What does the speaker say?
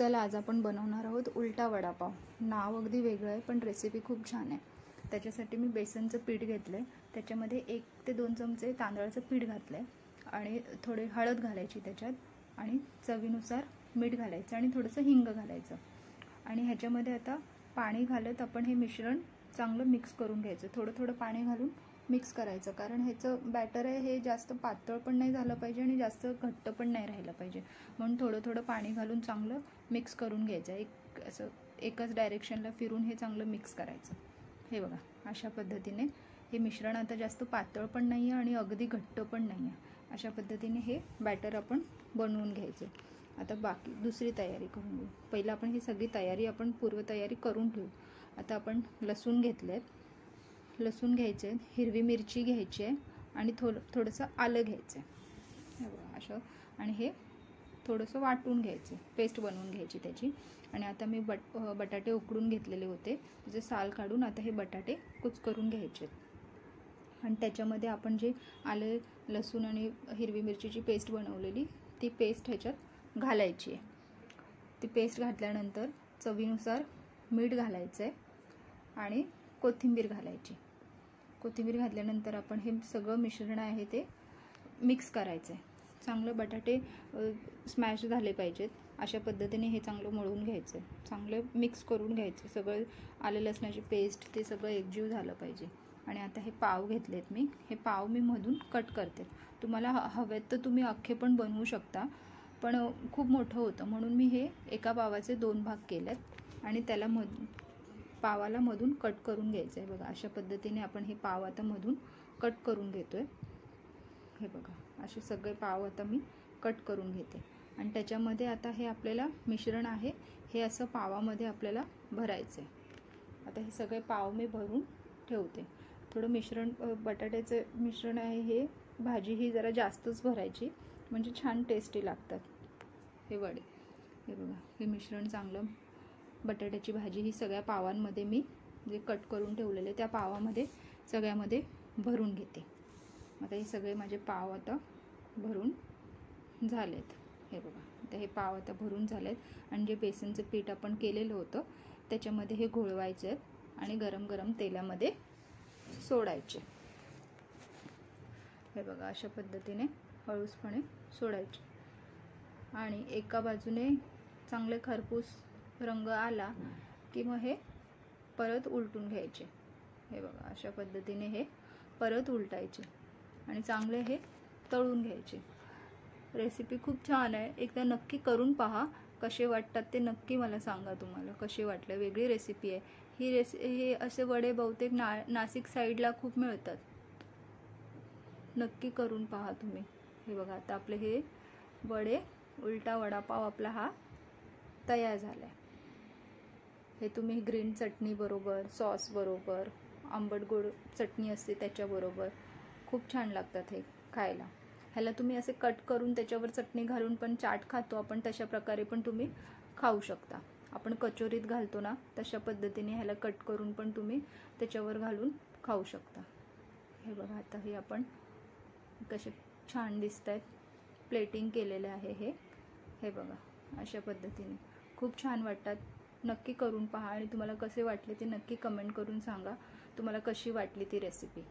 चला आज आपण बनवणार आहोत उलटा वडापाव। नाव अगदी वेगळं आहे पण रेसिपी खूप छान आहे। त्याच्यासाठी मी बेसनचं पीठ घेतलंय, त्याच्यामध्ये 1 ते 2 चमचे तांदळाचं पीठ घातलंय आणि थोडी हळद घालायची त्याच्यात आणि चवीनुसार मीठ घालायचं आणि थोडंसं हिंग घालायचं आणि ह्याच्यामध्ये आता पाणी घालत आपण हे मिश्रण चांगलं मिक्स करून घ्यायचं। थोडं थोडं पाणी घालून मिक्स करायचं, कारण ह्याचं बॅटर आहे हे जास्त पातळ पण नाही झालं पाहिजे आणि जास्त घट्ट पण नाही राहिलं पाहिजे, म्हणून थोडं थोडं पाणी घालून चांगलं मिक्स करून घ्यायचं। असं एकच डायरेक्शनला फिरून हे चांगलं मिक्स करायचं। हे बघा, अशा पद्धतीने हे मिश्रण आता जास्त पातळ पण नाही आहे आणि अगदी घट्ट पण नाही आहे। अशा पद्धतीने हे बॅटर आपण बनवून घ्यायचं। आता बाकी दुसरी तयारी करून घेऊ। पहिला आपण ही सगळी तयारी आपण पूर्वतयारी करून ठेवू। आता आपण लसूण घेतलेत, लसूण घ्यायचे, हिरवी मिरची घ्यायची आहे आणि थोडंसं आलं घ्यायचं आहे असं, आणि हे थोडंसं वाटून घ्यायचं, पेस्ट बनवून घ्यायची त्याची। आणि आता मी बटाटे उकडून घेतलेले होते, त्याचे साल काढून आता हे बटाटे कुचकरून घ्यायचे आणि त्याच्यामध्ये आपण जे आलं लसूण आणि हिरवी मिरचीची पेस्ट बनवलेली ती पेस्ट ह्याच्यात घालायची आहे। ती पेस्ट घातल्यानंतर चवीनुसार मीठ घालायचं आहे आणि कोथिंबीर घालायची। कोथिंबीर घातल्यानंतर आपण हे सगळं मिश्रण आहे ते मिक्स करायचं आहे। चांगलं बटाटे स्मॅश झाले पाहिजेत, अशा पद्धतीने हे चांगलं मळून घ्यायचं, चांगलं मिक्स करून घ्यायचं। सगळं आलं लसणाची पेस्ट ते सगळं एकजीव झालं पाहिजे। आणि आता हे पाव घेतलेत मी, हे पाव मी मधून कट करते। तुम्हाला हवेत तर तुम्ही अख्खे पण बनवू शकता, पण खूप मोठं होतं म्हणून मी हे एका पावाचे 2 भाग केलेत आणि त्याला पावाला मधून कट करून घ्यायचं आहे। बघा, अशा पद्धतीने आपण हे पाव आता मधून कट करून घेतोय। हे बघा, असे सगळे पाव आता मी कट करून घेते आणि त्याच्यामध्ये आता हे आपल्याला मिश्रण आहे हे असं पावामध्ये आपल्याला भरायचं आहे। आता हे सगळे पाव मी भरून ठेवते। थोडं मिश्रण बटाट्याचं मिश्रण आहे, हे भाजी ही जरा जास्तच भरायची म्हणजे छान टेस्टी लागतात हे वडे। हे बघा, हे मिश्रण चांगलं बटाट्याची भाजी ही सगळ्या पावांमध्ये मी जे कट करून ठेवलेले त्या पावामध्ये सगळ्यामध्ये भरून घेते। आता हे सगळे माझे पाव आता भरून झालेत। हे बघा, आता हे पाव आता भरून झालेत आणि जे बेसनचं पीठ आपण केलेलं होतं त्याच्यामध्ये हे घोळवायचे आहेत आणि गरम गरम तेलामध्ये सोडायचे। हे बघा, अशा पद्धतीने हळूचपणे सोडायचे आणि एका बाजूने चांगले खरपूस रंग आला की मग हे परत उलटून घ्यायचे। हे बघा, अशा पद्धतीने हे परत उलटायचे आणि चांगले हे तळून घ्यायचे। रेसिपी खूप छान आहे, एकदा नक्की करून पहा। कसे वाटतात ते नक्की मला सांगा, तुम्हाला कसे वाटले। वेगळी रेसिपी आहे ही। हे असे वडे बहुतेक नाशिक साईडला खूप मिळतात, नक्की करून पहा तुम्ही। हे बघा, आता आपले हे वडे उलटा वडापाव आपला हा तयार झाला आहे। हे तुम्ही ग्रीन चटणी बरोबर, सॉस बरोबर, आंबट गोड चटणी असते त्याच्याबरोबर खूप छान लागतात हे खायला। ह्याला तुम्ही असे कट करून त्याच्यावर चटणी घालून पण चाट खातो आपण, तशा प्रकारे पण तुम्ही खाऊ शकता। आपण कचोरीत घालतो ना तशा पद्धतीने ह्याला कट करून पण तुम्ही त्याच्यावर घालून खाऊ शकता। हे बघा, आता हे आपण कसे छान दिसत आहेत, प्लेटिंग केलेलं आहे हे। हे बघा, अशा पद्धतीने खूप छान वाटतात। नक्की करून पहा आणि तुम्हाला कसे वाटले ते नक्की कमेंट करून सांगा, तुम्हाला कशी वाटली ती रेसिपी।